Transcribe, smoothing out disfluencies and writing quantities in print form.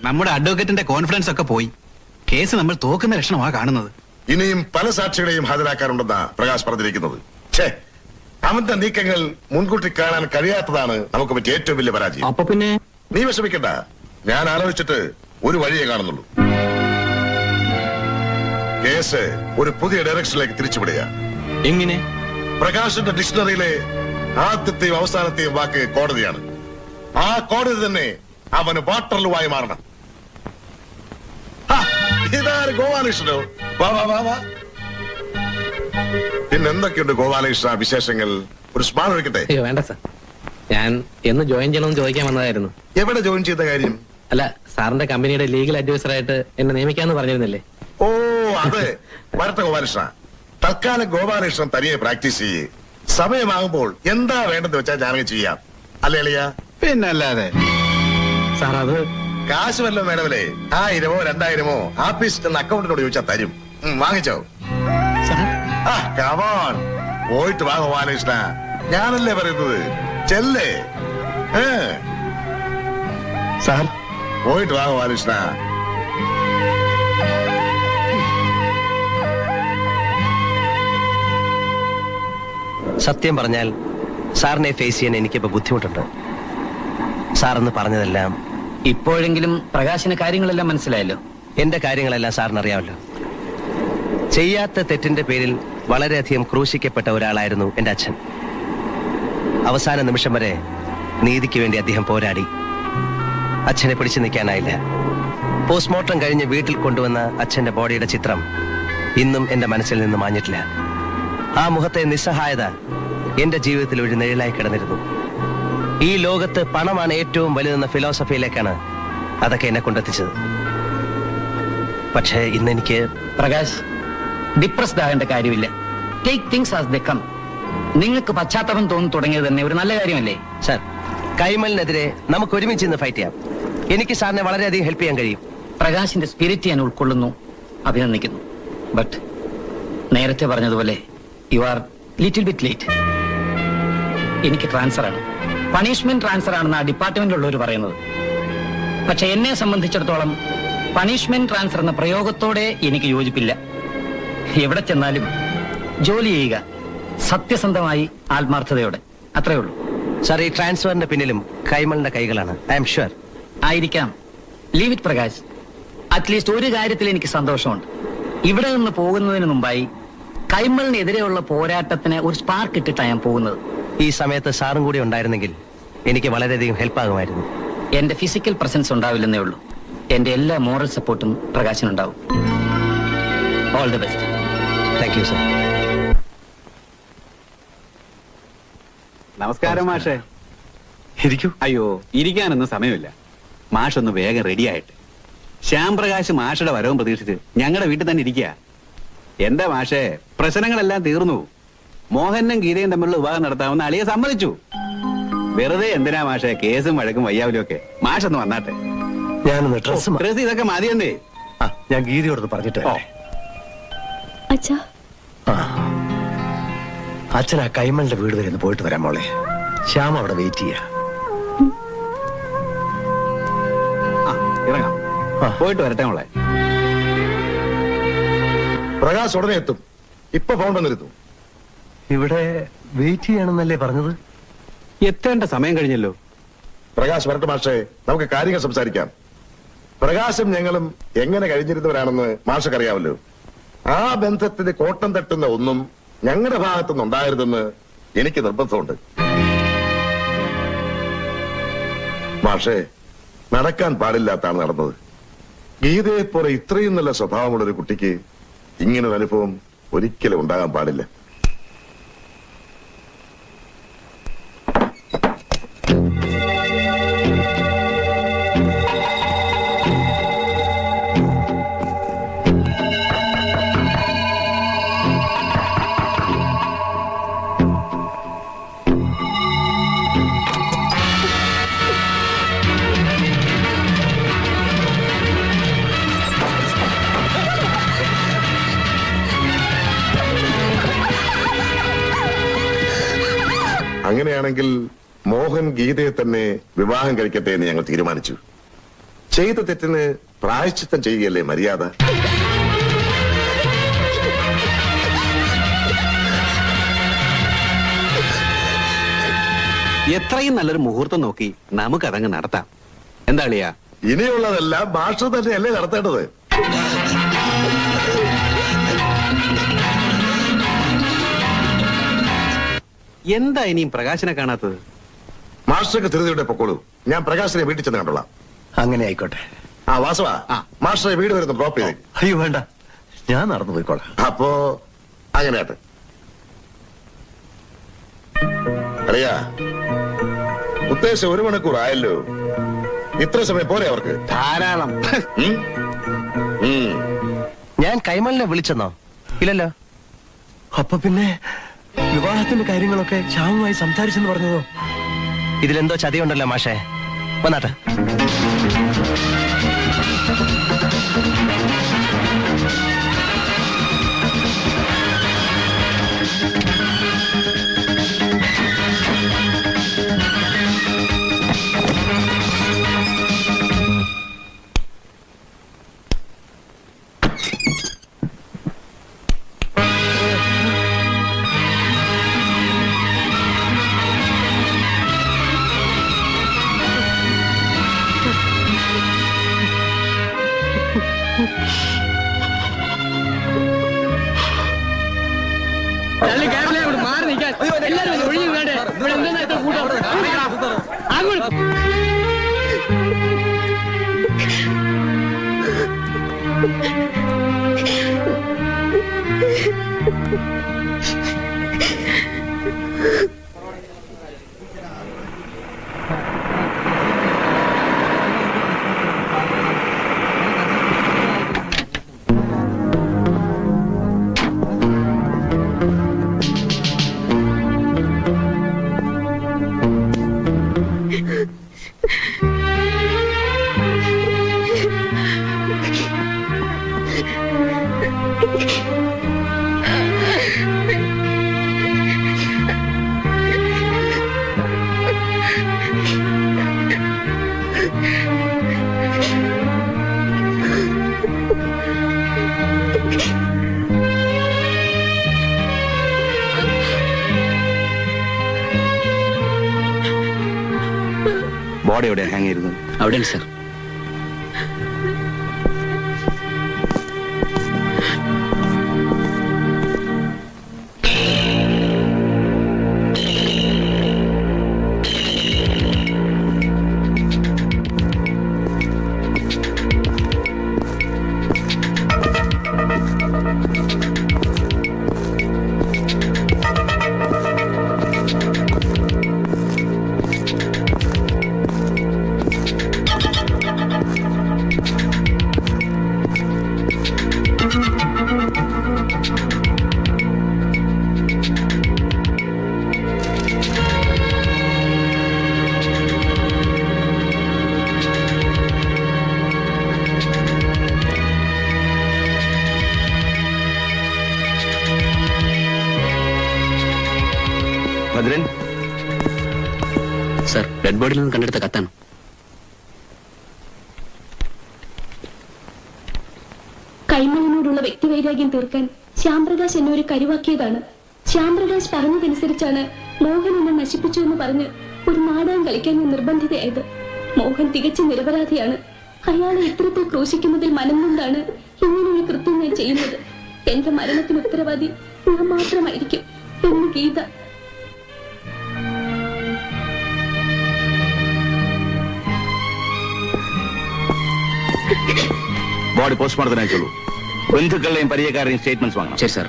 നമ്മുടെ അഡ്വക്കേറ്റിന്റെ കോൺഫിഡൻസ് ഒക്കെ പോയി. കേസ് നമ്മൾ തോക്കുന്ന ലക്ഷണമാണ് കാണുന്നത്. ഇനിയും പല സാക്ഷികളെയും ഹാജരാക്കാറുണ്ടെന്നാ പ്രകാശ് പറഞ്ഞിരിക്കുന്നത്. ഛേ, അവന്റെ നീക്കങ്ങൾ മുൻകൂട്ടി കാണാൻ കഴിയാത്തതാണ് നമുക്ക് പറ്റിയ ഏറ്റവും വലിയ പരാജയം. അപ്പൊ പിന്നെ നീ വിഷമിക്കണ്ട, ഞാൻ ആലോചിച്ചിട്ട് ഒരു വഴിയേ കാണുന്നുള്ളൂ. കേസ് ഒരു പുതിയ ഡയറക്ഷനിലേക്ക് തിരിച്ചുവിടുക. എങ്ങനെ? പ്രകാശിന്റെ ഡിക്ഷണറിയിലെ ആദ്യത്തെയും അവസാനത്തെയും വാക്ക് കോടതിയാണ്. ആ കോടതി തന്നെ അവന് വാട്ടർലുവായി മാറണം. ഇതാര് ഗോപാലകൃഷ്ണനോ? വാ വാ വാ വാ. പിന്നെന്തൊക്കെയുണ്ട് ഗോപാലകൃഷ്ണ വിശേഷങ്ങൾ? ഒരു സ്മാൾ ഒഴിക്കട്ടെ? അയ്യോ വേണ്ട സാർ, ഞാൻ എന്ന് ജോയിൻ ചെയ്യണമെന്ന് ചോദിക്കാൻ വന്നതായിരുന്നു. എവിടെ ജോയിൻ ചെയ്ത കാര്യം? അല്ല, സാറിന്റെ കമ്പനിയുടെ ലീഗൽ അഡ്വൈസറായിട്ട് എന്നെ നിയമിക്കാന്ന് പറഞ്ഞിരുന്നില്ലേ? ഓ അതെ, വരട്ടെ ഗോപാലകൃഷ്ണ. തൽക്കാലം ഗോപാലകൃഷ്ണൻ തനിയെ പ്രാക്ടീസ് ചെയ്യേ. സമയമാകുമ്പോൾ എന്താ വേണ്ടെന്ന് വെച്ചാൽ ഞാനങ്ങ് ചെയ്യാം. അല്ലേ അളിയ? പിന്നല്ലാതെ. സാർ അത് കാശ് വല്ലതും വേണമല്ലേ? 1000-ഓ 2000-ഓ ആഫീസിൽ അക്കൗണ്ടിനോട് ചോദിച്ചാൽ തരും. വാങ്ങിച്ചോ? കമോൺ, പോയിട്ട് വാ ഗോപാലകൃഷ്ണ. ഞാനല്ലേ പറയുന്നത്, ചെല്ലേ. സാർ പോയിട്ട് വാ ഗോപാലകൃഷ്ണ. സത്യം പറഞ്ഞാൽ സാറിനെ ഫേസ് ചെയ്യാൻ എനിക്കിപ്പോ ബുദ്ധിമുട്ടുണ്ട്. സാറെന്ന് പറഞ്ഞതെല്ലാം ഇപ്പോഴെങ്കിലും പ്രകാശിന് കാര്യങ്ങളെല്ലാം മനസ്സിലായല്ലോ. എന്റെ കാര്യങ്ങളെല്ലാം സാറിന് അറിയാമല്ലോ. ചെയ്യാത്ത തെറ്റിന്റെ പേരിൽ വളരെയധികം ക്രൂശിക്കപ്പെട്ട ഒരാളായിരുന്നു എന്റെ അച്ഛൻ. അവസാന നിമിഷം വരെ നീതിക്ക് വേണ്ടി അദ്ദേഹം പോരാടി. അച്ഛനെ പിടിച്ചു നിൽക്കാനായില്ല. പോസ്റ്റ്മോർട്ടം കഴിഞ്ഞ് വീട്ടിൽ കൊണ്ടുവന്ന അച്ഛന്റെ ബോഡിയുടെ ചിത്രം ഇന്നും എന്റെ മനസ്സിൽ നിന്ന് മാഞ്ഞിട്ടില്ല. ആ മുഖത്തെ നിസ്സഹായത എന്റെ ജീവിതത്തിൽ ഒരു നിഴലായി കിടന്നിരുന്നു. ഈ ലോകത്ത് പണമാണ് ഏറ്റവും വലുതെന്ന ഫിലോസഫിയിലേക്കാണ് അതൊക്കെ എന്നെ കൊണ്ടെത്തിച്ചത്. പക്ഷേ ഇന്നെനിക്ക് പ്രകാശ്, ഡിപ്രസ്ഡ് ആകേണ്ട കാര്യമില്ല. Take things as they come. നിങ്ങൾക്ക് പശ്ചാത്തലം തോന്നി തുടങ്ങിയത് തന്നെ ഒരു നല്ല കാര്യമല്ലേ? സാർ, കൈമലിനെതിരെ നമുക്ക് ഒരുമിച്ച് ഇന്ന് ഫൈറ്റ് ചെയ്യാം. എനിക്ക് സാറിനെ വളരെയധികം ഹെൽപ്പ് ചെയ്യാൻ കഴിയും. പ്രകാശിന്റെ സ്പിരിറ്റ് ഞാൻ ഉൾക്കൊള്ളുന്നു, അഭിനന്ദിക്കുന്നു. ബട്ട് നേരത്തെ പറഞ്ഞതുപോലെ you are little bit late. എനിക്ക് ട്രാൻസ്ഫർ ആണ്, പണിഷ്മെന്റ് ട്രാൻസ്ഫർ ആണെന്ന് ആ ഡിപ്പാർട്ട്മെന്റിലുള്ളവർ പറയുന്നത്. പക്ഷെ എന്നെ സംബന്ധിച്ചിടത്തോളം പണിഷ്മെന്റ് ട്രാൻസ്ഫർ എന്ന പ്രയോഗത്തോടെ എനിക്ക് യോജിപ്പില്ല. എവിടെ ചെന്നാലും ജോലി ചെയ്യുക സത്യസന്ധമായി, ആത്മാർത്ഥതയോടെ, അത്രേ ഉള്ളൂ. സാർ, ഈ ട്രാൻസ്ഫറിന്റെ പിന്നിലും കൈമളിന്റെ കൈകളാണ്. I am sure. ആയിരിക്കാം. Leave it Prakash. അറ്റ്ലീസ്റ്റ് ഒരു കാര്യത്തിൽ എനിക്ക് സന്തോഷമുണ്ട്. ഇവിടെ നിന്ന് പോകുന്നതിന് മുമ്പായി കൈമളിനെതിരെയുള്ള പോരാട്ടത്തിന് ഒരു സ്പാർക്ക് ഇട്ടിട്ടാണ് ഞാൻ പോകുന്നത്. ഈ സമയത്ത് സാറും കൂടി ഉണ്ടായിരുന്നെങ്കിൽ എനിക്ക് വളരെയധികം ഹെൽപ്പാകുമായിരുന്നു. എന്റെ ഫിസിക്കൽ പ്രസൻസ് ഉണ്ടാവില്ലെന്നേ ഉള്ളൂ. എന്റെ എല്ലാ മോറൽ സപ്പോർട്ടും പ്രകാശിനുണ്ടാവും. All the best. Thank you sir. നമസ്കാരം മാഷേ. ഇരിക്കൂ. അയ്യോ, ഇരിക്കാനൊന്നും സമയമില്ല. മാഷൊന്ന് വേഗം റെഡിയായിട്ട്. ശ്യാം പ്രകാശ് മാഷയുടെ വരവും പ്രതീക്ഷിച്ച് ഞങ്ങളുടെ വീട്ടിൽ തന്നെ ഇരിക്കുക. എന്താ മാഷേ, പ്രശ്നങ്ങളെല്ലാം തീർന്നു. മോഹനും ഗീതയും തമ്മിലുള്ള വിവാഹം നടത്താമെന്ന് അളിയെ സമ്മതിച്ചു. വെറുതെ എന്തിനാ മാഷേ കേസും വഴക്കും വയ്യാവലും ഒക്കെ? മാഷൊന്ന് വന്നാട്ടെ. ഞാനൊന്ന് ഡ്രസ് ഇതൊക്കെ മതിയെന്നേ. ഞാൻ ഗീതയോട് പറഞ്ഞിട്ട് അച്ഛൻ ആ കൈമളിന്റെ വീട് വരെ ഒന്ന് പോയിട്ട് വരാൻ മോളെ. ശ്യാം അവിടെ വെയിറ്റ് ചെയ്യാ. ഇറങ്ങാം, പോയിട്ട് വരട്ടെ മോളെ. പ്രകാശ് ഉടനെ എത്തും. ഇപ്പൊ ഫോൺ വന്നിരുന്നു. ഇവിടെ വെയിറ്റ് ചെയ്യണമെന്നല്ലേ പറഞ്ഞത്? എത്തേണ്ട സമയം കഴിഞ്ഞല്ലോ. പ്രകാശ് വരട്ടെ മാഷേ, നമുക്ക് കാര്യങ്ങൾ സംസാരിക്കാം. പ്രകാശും ഞങ്ങളും എങ്ങനെ കഴിഞ്ഞിരുന്നവരാണെന്ന് മാഷക്കറിയാമല്ലോ. ആ ബന്ധത്തിന് കോട്ടം തട്ടുന്ന ഒന്നും ഞങ്ങളുടെ ഭാഗത്തുനിന്ന് ഉണ്ടായിരുന്നെന്ന് എനിക്ക് നിർബന്ധമുണ്ട്. മാഷേ, നടക്കാൻ പാടില്ലാത്താണ് നടന്നത്. ഗീതയെപ്പോലെ ഇത്രയും നല്ല സ്വഭാവമുള്ള ഒരു കുട്ടിക്ക് ഇങ്ങനൊരു അനുഭവം ഒരിക്കലും ഉണ്ടാകാൻ പാടില്ല. അങ്ങനെയാണെങ്കിൽ മോഹൻ ഗീതയെ തന്നെ വിവാഹം കഴിക്കട്ടെ എന്ന് ഞങ്ങൾ തീരുമാനിച്ചു. ചെയ്ത തെറ്റിന് പ്രായശ്ചിത്തം ചെയ്യുകയല്ലേ മര്യാദ. എത്രയും നല്ലൊരു മുഹൂർത്തം നോക്കി നമുക്കതങ്ങ് നടത്താം. എന്താ അളിയാ? ഇനിയുള്ളതെല്ലാം മാസ്റ്റർ തന്നെയല്ലേ നടത്തേണ്ടത്. എന്താ ഇനിയും പ്രകാശനെ കാണാത്തത്? മാസ്റ്റർക്ക് ധൃതിയുടെ പൊക്കോളൂ. ഞാൻ പ്രകാശിനെ വീട്ടിൽ ചെന്ന് കണ്ടോളാം. അങ്ങനെ ആയിക്കോട്ടെ. ആ വാസവ, ആ. മാസ്റ്ററെ വീട് വരുന്നു ഡ്രോപ്പ് ചെയ്ത്. അയ്യോ വേണ്ട, ഞാൻ നടന്നു പോയിക്കോളാം. അപ്പോ അങ്ങനെയാട്ടെ. അറിയാ, ഉദ്ദേശം 1 മണിക്കൂർ ആയല്ലോ. ഇത്ര സമയം പോരെ അവർക്ക്? ധാരാളം. ഉം? ഉം. ഞാൻ കൈമളിനെ വിളിച്ചെന്നോ? ഇല്ലല്ലോ. അപ്പൊ പിന്നെ വിവാഹത്തിന്റെ കാര്യങ്ങളൊക്കെ ശ്യാമുമായി സംസാരിച്ചെന്ന് പറഞ്ഞതോ? ഇതിലെന്തോ ചതിയുണ്ടല്ലോ മാഷേ. വന്നാട്ടെ. മാറി നിൽക്കാൻ എല്ലാവരും ഒഴിഞ്ഞു വേണ്ടേ? ഇവിടെ എന്താ കൂട്ടം? അങ്ങോട്ട് ബോഡി എവിടെ ഹാങ് ചെയ്തിരുന്നത്? അവിടെയാണ് സർ. ഭദ്രൻ സർ, ഡെഡ് ബോഡിയിൽ നിന്ന് കണ്ടെടുത്ത കത്താണ്. കൈമളിനോടുള്ള വ്യക്തിവൈരാഗ്യം തീർക്കാൻ ശ്യാംപ്രകാശ് എന്നെ ഒരു കരുവാക്കിയതാണ്. ശ്യാംപ്രകാശ് പറഞ്ഞതനുസരിച്ചാണ് മോഹൻ എന്നെ നശിപ്പിച്ചു എന്ന് പറഞ്ഞ് ഒരു നാടകം കളിക്കാൻ ഞാൻ നിർബന്ധിതയായത്. മോഹൻ തികച്ചും നിരപരാധിയാണ്. അയാളെ ഇത്തരത്തിൽ ക്രൂശിക്കുന്നതിൽ മനം കൊണ്ടാണ് ഇങ്ങനൊരു കൃത്യം ഞാൻ ചെയ്യുന്നത്. എന്റെ മരണത്തിന് ഉത്തരവാദി ഞാൻ മാത്രമായിരിക്കും എന്ന് ഗീത. ബോഡി പോസ്റ്റ്മോർട്ടത്തിന് അയച്ചോളൂ. ബന്ധുക്കളുടെയും പരിചയക്കാരുടെയും സ്റ്റേറ്റ്മെന്റ്സ് വാങ്ങണം. ശരി സർ.